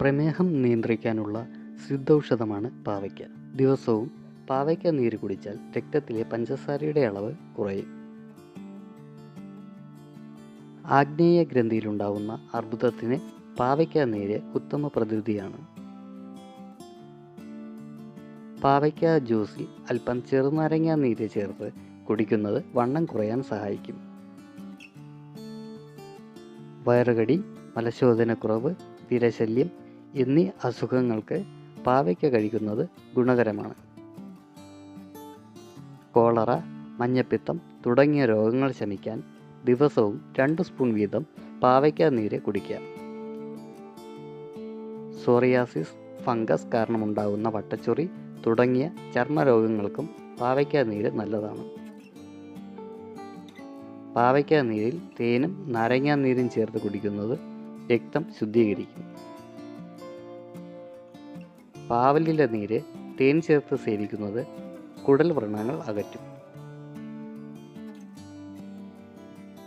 പ്രമേഹം നിയന്ത്രിക്കാനുള്ള സിദ്ധൌഷധമാണ് പാവയ്ക്ക. ദിവസവും പാവയ്ക്ക നീര് കുടിച്ചാൽ രക്തത്തിലെ പഞ്ചസാരയുടെ അളവ് കുറയും. ആഗ്നേയ ഗ്രന്ഥിയിലുണ്ടാവുന്ന അർബുദത്തിന് പാവയ്ക്ക നീര് ഉത്തമ പ്രതിവിധിയാണ്. പാവയ്ക്ക ജ്യൂസിൽ അല്പം ചെറുനാരങ്ങ നീര് ചേർത്ത് കുടിക്കുന്നത് വണ്ണം കുറയാൻ സഹായിക്കും. വയറുകടി, മലശോധനക്കുറവ്, വിരശല്യം എന്നീ അസുഖങ്ങൾക്ക് പാവയ്ക്ക കഴിക്കുന്നത് ഗുണകരമാണ്. കോളറ, മഞ്ഞപ്പിത്തം തുടങ്ങിയ രോഗങ്ങൾ ശമിക്കാൻ ദിവസവും 2 സ്പൂൺ വീതം പാവയ്ക്ക നീര് കുടിക്കാം. സോറിയാസിസ്, ഫംഗസ് കാരണമുണ്ടാകുന്ന വട്ടച്ചൊറി തുടങ്ങിയ ചർമ്മരോഗങ്ങൾക്കും പാവയ്ക്ക നീര് നല്ലതാണ്. പാവയ്ക്ക നീരിൽ തേനും നാരങ്ങാ നീരും ചേർത്ത് കുടിക്കുന്നത് രക്തം ശുദ്ധീകരിക്കും. പാവലിലെ നീര് തേൻ ചേർത്ത് സേവിക്കുന്നത് കുടൽ വ്രണങ്ങൾ അകറ്റും.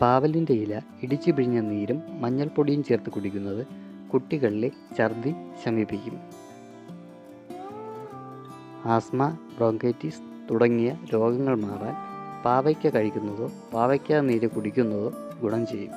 പാവലിൻ്റെ ഇല ഇടിച്ചു പിഴിഞ്ഞ നീരും മഞ്ഞൾപ്പൊടിയും ചേർത്ത് കുടിക്കുന്നത് കുട്ടികളിലെ ഛർദി ശമിപ്പിക്കും. ആസ്മ, ബ്രോങ്കൈറ്റിസ് തുടങ്ങിയ രോഗങ്ങൾ മാറാൻ പാവയ്ക്ക കഴിക്കുന്നതോ പാവയ്ക്ക നീര് കുടിക്കുന്നതോ ഗുണം ചെയ്യും.